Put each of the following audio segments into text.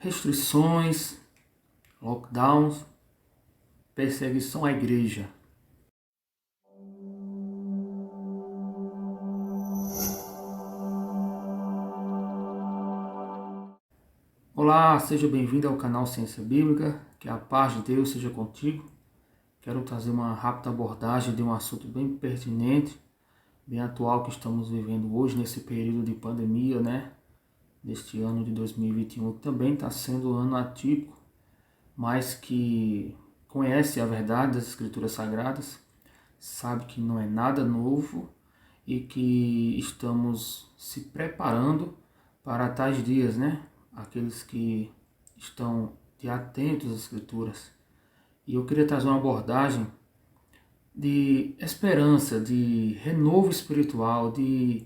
restrições, lockdowns, perseguição à igreja. Olá, seja bem-vindo ao canal Ciência Bíblica, que a paz de Deus seja contigo. Quero trazer uma rápida abordagem de um assunto bem pertinente, bem atual que estamos vivendo hoje nesse período de pandemia, Deste ano de 2021, que também está sendo um ano atípico, mas que conhece a verdade das Escrituras Sagradas, sabe que não é nada novo e que estamos se preparando para tais dias, Aqueles que estão atentos às Escrituras. E eu queria trazer uma abordagem de esperança, de renovo espiritual, de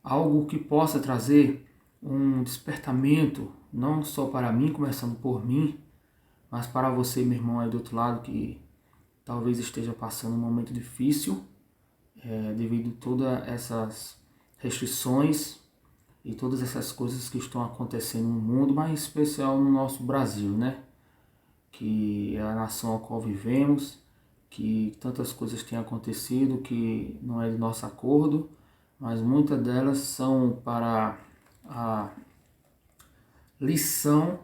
algo que possa trazer um despertamento, não só para mim, começando por mim, mas para você, meu irmão, aí do outro lado, que talvez esteja passando um momento difícil, devido a todas essas restrições e todas essas coisas que estão acontecendo no mundo, mas em especial no nosso Brasil, Que é a nação a qual vivemos, que tantas coisas têm acontecido que não é de nosso acordo, mas muitas delas são para a lição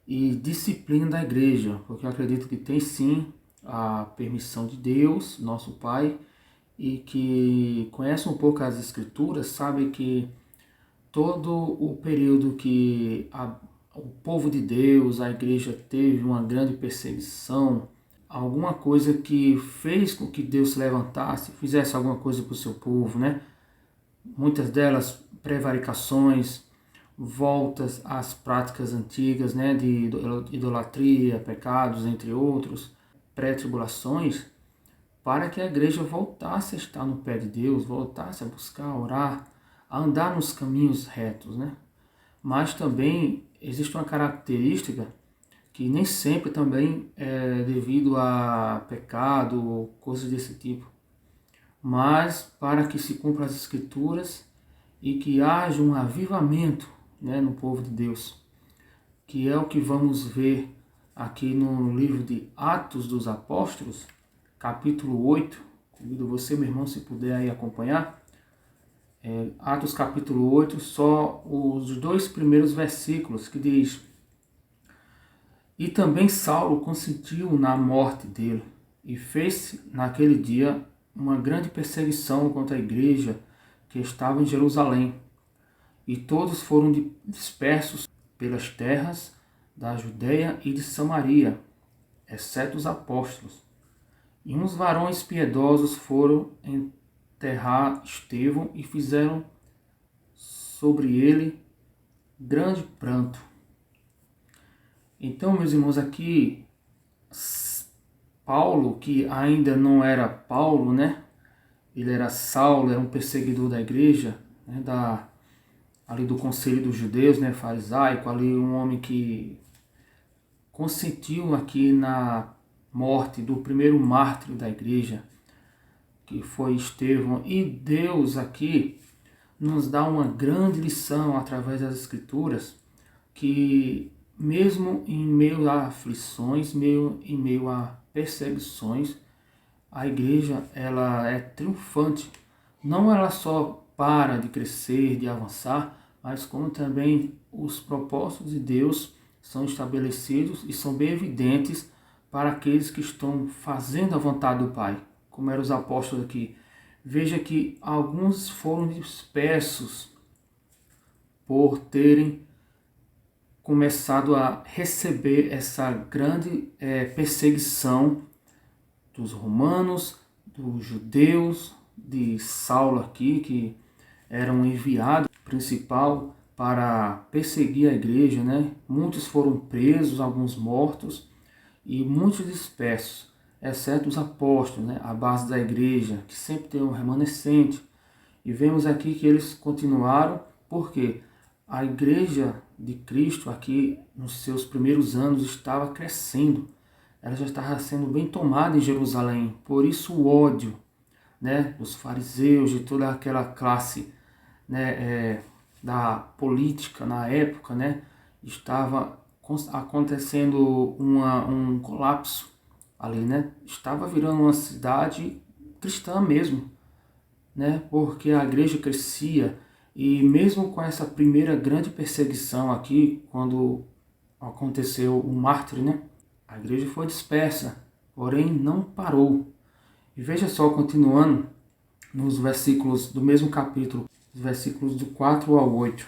e disciplina da igreja, porque eu acredito que tem sim a permissão de Deus, nosso Pai, e que conhece um pouco as Escrituras, sabe que todo o período que o povo de Deus, a igreja teve uma grande perseguição, alguma coisa que fez com que Deus se levantasse, fizesse alguma coisa para o seu povo, Muitas delas prevaricações, voltas às práticas antigas, de idolatria, pecados, entre outros, pré-tribulações, para que a igreja voltasse a estar no pé de Deus, voltasse a buscar, a orar, a andar nos caminhos retos, Mas também existe uma característica que nem sempre também é devido a pecado ou coisas desse tipo, mas para que se cumpram as Escrituras e que haja um avivamento, no povo de Deus, que é o que vamos ver aqui no livro de Atos dos Apóstolos, capítulo 8. Convido você, meu irmão, se puder aí acompanhar. Atos capítulo 8, só os 2 primeiros versículos, que diz: E também Saulo consentiu na morte dele, e fez naquele dia uma grande perseguição contra a igreja que estava em Jerusalém. E todos foram dispersos pelas terras da Judeia e de Samaria, exceto os apóstolos. E uns varões piedosos foram enterrar Estevão e fizeram sobre ele grande pranto. Então, meus irmãos, aqui Paulo, que ainda não era Paulo, Ele era Saulo, era um perseguidor da igreja, ali do conselho dos judeus, farisaico, ali um homem que consentiu aqui na morte do primeiro mártir da igreja, que foi Estevão. E Deus aqui nos dá uma grande lição através das Escrituras, que mesmo em meio a aflições, em meio a perseguições, a igreja ela é triunfante. Não ela só para de crescer, de avançar, mas como também os propósitos de Deus são estabelecidos e são bem evidentes para aqueles que estão fazendo a vontade do Pai, como eram os apóstolos aqui. Veja que alguns foram dispersos por terem começado a receber essa grande perseguição dos romanos, dos judeus, de Saulo aqui, que era um enviado principal para perseguir a igreja, Muitos foram presos, alguns mortos e muitos dispersos, exceto os apóstolos, a base da igreja, que sempre tem um remanescente. E vemos aqui que eles continuaram, porque a igreja de Cristo aqui, nos seus primeiros anos, estava crescendo. Ela já estava sendo bem tomada em Jerusalém. Por isso o ódio, dos fariseus, de toda aquela classe, da política na época, estava acontecendo um colapso ali, né? Estava virando uma cidade cristã mesmo, né? Porque a igreja crescia e mesmo com essa primeira grande perseguição aqui, quando aconteceu o mártir, né? A igreja foi dispersa, porém não parou. E veja só, continuando nos versículos do mesmo capítulo, os versículos do 4 ao 8.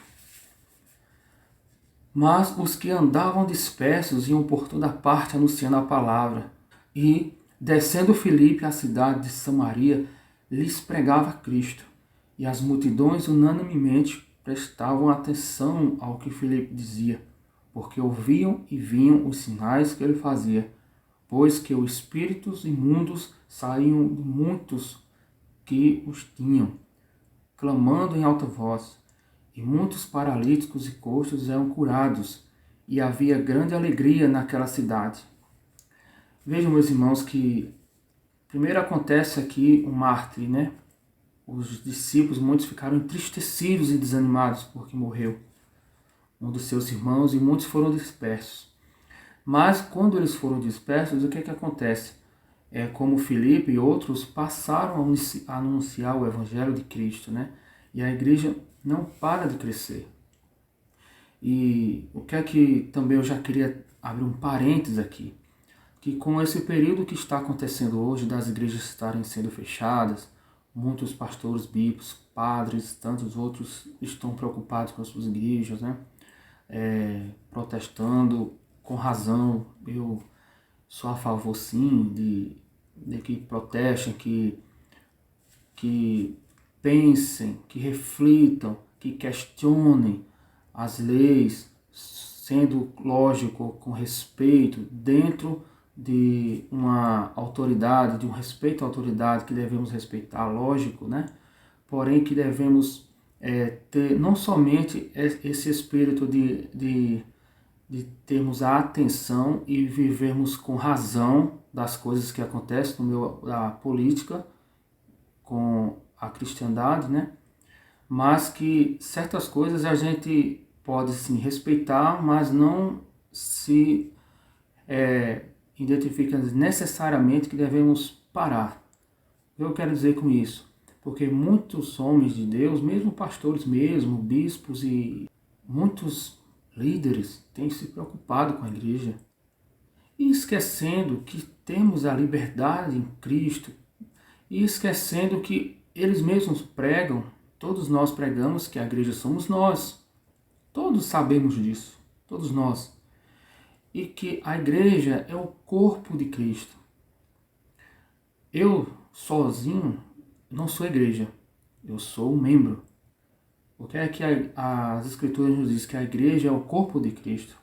Mas os que andavam dispersos iam por toda parte anunciando a palavra. E, descendo Filipe à cidade de Samaria, lhes pregava Cristo. E as multidões unanimemente prestavam atenção ao que Filipe dizia, porque ouviam e viam os sinais que ele fazia, pois que os espíritos imundos saíam de muitos que os tinham, clamando em alta voz. E muitos paralíticos e coxos eram curados, e havia grande alegria naquela cidade. Vejam, meus irmãos, que primeiro acontece aqui o mártir, né? Os discípulos, muitos ficaram entristecidos e desanimados porque morreu um dos seus irmãos e muitos foram dispersos. Mas quando eles foram dispersos, o que acontece? Como Filipe e outros passaram a anunciar o Evangelho de Cristo, né? E a igreja não para de crescer. E o que também eu já queria abrir um parênteses aqui, que com esse período que está acontecendo hoje, das igrejas estarem sendo fechadas, muitos pastores bíblicos, padres, tantos outros estão preocupados com as suas igrejas, né? Protestando com razão. Eu sou a favor, sim, de que protestem, que pensem, que reflitam, que questionem as leis, sendo lógico, com respeito, dentro de uma autoridade, de um respeito à autoridade que devemos respeitar, lógico, né? Porém que devemos ter não somente esse espírito de termos a atenção e vivermos com razão das coisas que acontecem no meio da política, com a cristandade, né? Mas que certas coisas a gente pode sim respeitar, mas não se identifica necessariamente que devemos parar. O que eu quero dizer com isso? Porque muitos homens de Deus, mesmo pastores mesmo, bispos e muitos líderes têm se preocupado com a igreja e esquecendo que temos a liberdade em Cristo e esquecendo que eles mesmos pregam, todos nós pregamos que a igreja somos nós. Todos sabemos disso, todos nós. E que a igreja é o corpo de Cristo. Eu, sozinho, não sou igreja, eu sou um membro. O que é que as Escrituras nos dizem? Que a igreja é o corpo de Cristo.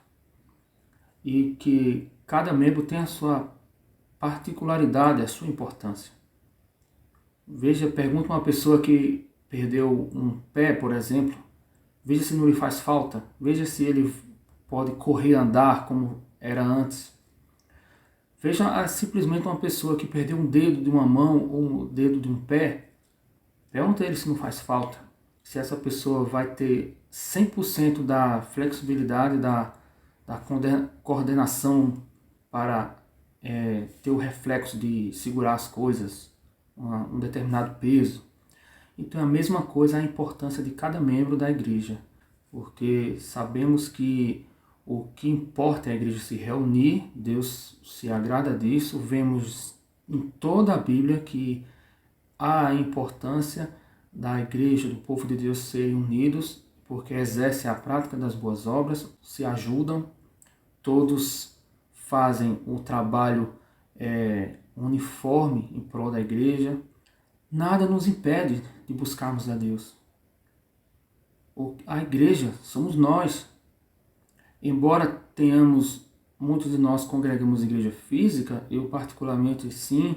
E que cada membro tem a sua particularidade, a sua importância. Veja, pergunta uma pessoa que perdeu um pé, por exemplo, veja se não lhe faz falta, veja se ele pode correr e andar como era antes. Veja simplesmente uma pessoa que perdeu um dedo de uma mão ou um dedo de um pé, pergunta a ele se não faz falta, se essa pessoa vai ter 100% da flexibilidade, da coordenação para ter o reflexo de segurar as coisas, um determinado peso. Então é a mesma coisa a importância de cada membro da igreja, porque sabemos que o que importa é a igreja se reunir, Deus se agrada disso, vemos em toda a Bíblia que há a importância da igreja, do povo de Deus serem unidos, porque exercem a prática das boas obras, se ajudam, todos fazem o trabalho uniforme em prol da igreja. Nada nos impede de buscarmos a Deus. A igreja somos nós. Embora muitos de nós congregamos em igreja física, eu particularmente sim,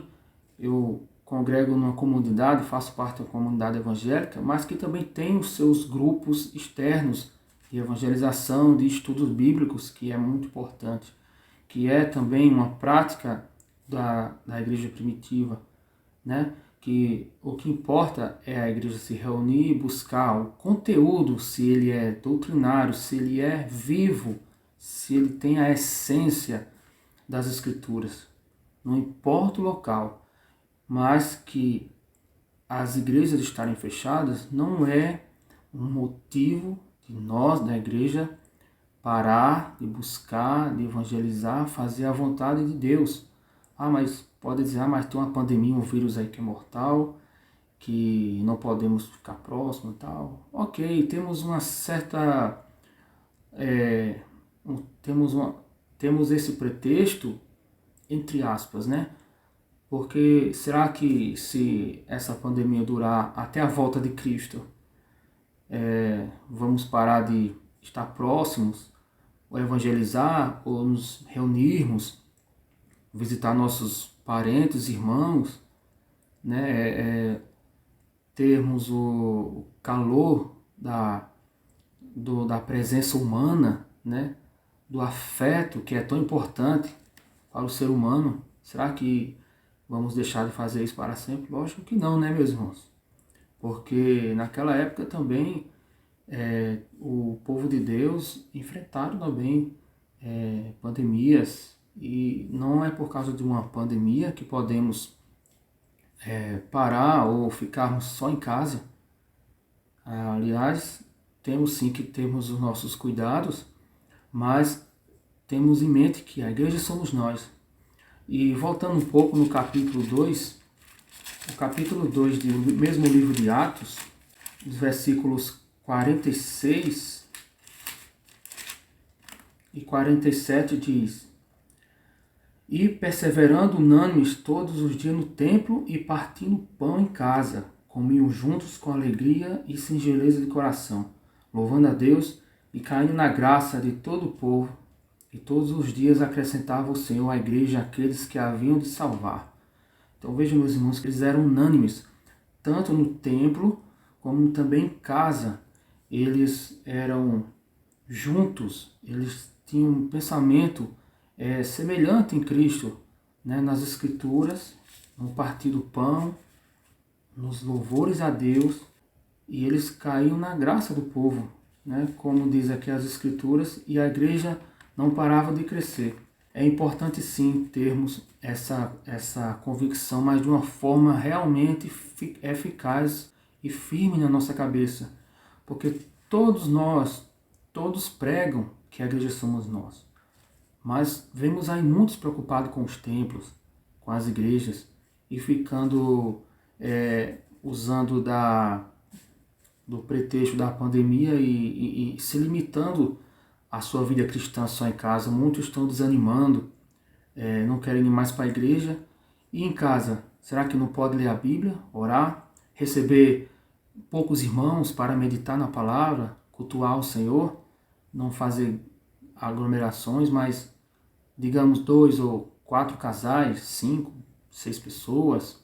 eu congrego numa comunidade, faço parte da comunidade evangélica, mas que também tem os seus grupos externos de evangelização, de estudos bíblicos, que é muito importante, que é também uma prática da igreja primitiva, né? Que o que importa é a igreja se reunir e buscar o conteúdo, se ele é doutrinário, se ele é vivo, se ele tem a essência das Escrituras, não importa o local, mas que as igrejas estarem fechadas não é um motivo de nós, da igreja, parar de buscar, de evangelizar, fazer a vontade de Deus. Mas pode dizer, mas tem uma pandemia, um vírus aí que é mortal, que não podemos ficar próximo e tal. Ok, temos uma certa... temos esse pretexto, entre aspas, né? Porque será que se essa pandemia durar até a volta de Cristo, vamos parar de estar próximos, ou evangelizar, ou nos reunirmos, visitar nossos parentes, irmãos, né? Termos o calor da presença humana, né? Do afeto que é tão importante para o ser humano. Será que vamos deixar de fazer isso para sempre? Lógico que não, né, meus irmãos? Porque naquela época também o povo de Deus enfrentaram também pandemias, e não é por causa de uma pandemia que podemos parar ou ficarmos só em casa. Aliás, temos sim que termos os nossos cuidados, mas temos em mente que a igreja somos nós. E voltando um pouco no capítulo 2, o capítulo 2 do mesmo livro de Atos, os versículos 46 e 47 diz: E perseverando unânimes todos os dias no templo e partindo pão em casa, comiam juntos com alegria e singeleza de coração, louvando a Deus e caindo na graça de todo o povo. E todos os dias acrescentava o Senhor à igreja aqueles que haviam de salvar. Então vejam, meus irmãos, que eles eram unânimes, tanto no templo como também em casa. Eles eram juntos, eles tinham um pensamento semelhante em Cristo, né? Nas Escrituras, no partir do pão, nos louvores a Deus, e eles caíam na graça do povo, né? Como diz aqui as Escrituras, e a igreja não parava de crescer. É importante sim termos essa convicção, mas de uma forma realmente eficaz e firme na nossa cabeça. Porque todos pregam que a igreja somos nós. Mas vemos aí muitos preocupados com os templos, com as igrejas, e ficando usando do pretexto da pandemia e se limitando a sua vida cristã só em casa. Muitos estão desanimando, não querem ir mais para a igreja. E em casa, será que não pode ler a Bíblia, orar, receber poucos irmãos para meditar na palavra, cultuar o Senhor, não fazer aglomerações, mas digamos 2 ou 4 casais, 5, 6 pessoas,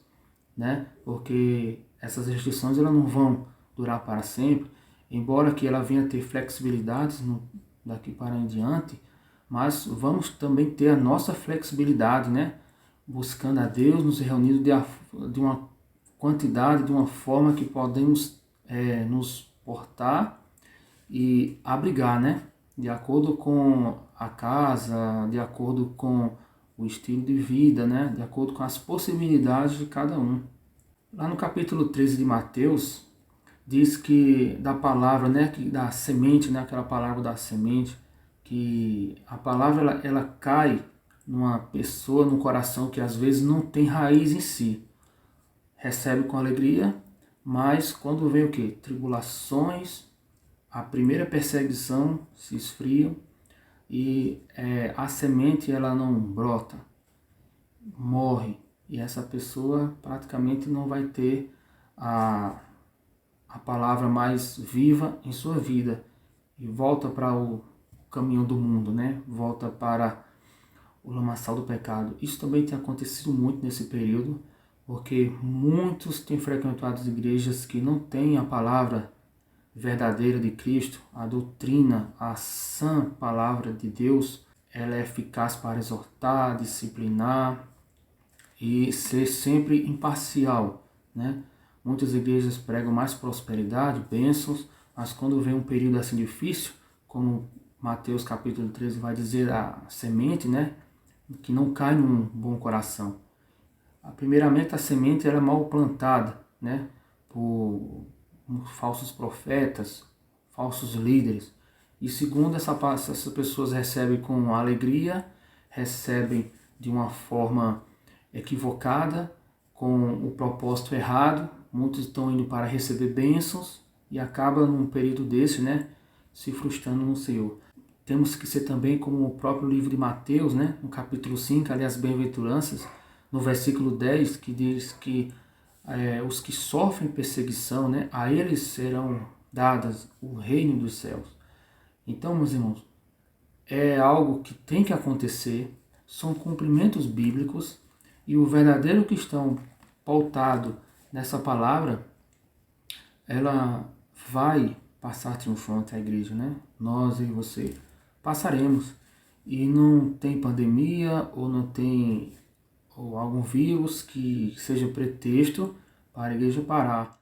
né? Porque essas restrições elas não vão durar para sempre, embora que ela venha ter flexibilidades daqui para em diante, mas vamos também ter a nossa flexibilidade, né? Buscando a Deus, nos reunindo de uma quantidade, de uma forma que podemos nos portar e abrigar, né? De acordo com a casa, de acordo com o estilo de vida, né? De acordo com as possibilidades de cada um. Lá no capítulo 13 de Mateus, diz que da palavra, né, que da semente, né, aquela palavra da semente, que a palavra ela cai numa pessoa, num coração que às vezes não tem raiz em si. Recebe com alegria, mas quando vem o quê? Tribulações, a primeira perseguição se esfria e a semente ela não brota, morre. E essa pessoa praticamente não vai ter a palavra mais viva em sua vida e volta para o caminho do mundo, né? Volta para o lamaçal do pecado. Isso também tem acontecido muito nesse período, porque muitos têm frequentado as igrejas que não têm a palavra verdadeira de Cristo, a doutrina, a sã palavra de Deus. Ela é eficaz para exortar, disciplinar e ser sempre imparcial, né? Muitas igrejas pregam mais prosperidade, bênçãos, mas quando vem um período assim difícil, como Mateus capítulo 13 vai dizer a semente, né, que não cai num bom coração. Primeiramente, a semente ela é mal plantada, né, por falsos profetas, falsos líderes. E segundo, essas pessoas recebem com alegria, recebem de uma forma equivocada, com o propósito errado. Muitos estão indo para receber bênçãos e acabam num período desse, né, se frustrando no Senhor. Temos que ser também como o próprio livro de Mateus, né, no capítulo 5, ali as bem-aventuranças, no versículo 10, que diz que os que sofrem perseguição, né, a eles serão dadas o reino dos céus. Então, meus irmãos, é algo que tem que acontecer, são cumprimentos bíblicos, e o verdadeiro cristão pautado nessa palavra, ela vai passar triunfante à igreja, né? Nós e você passaremos. E não tem pandemia ou não tem algum vírus que seja pretexto para a igreja parar.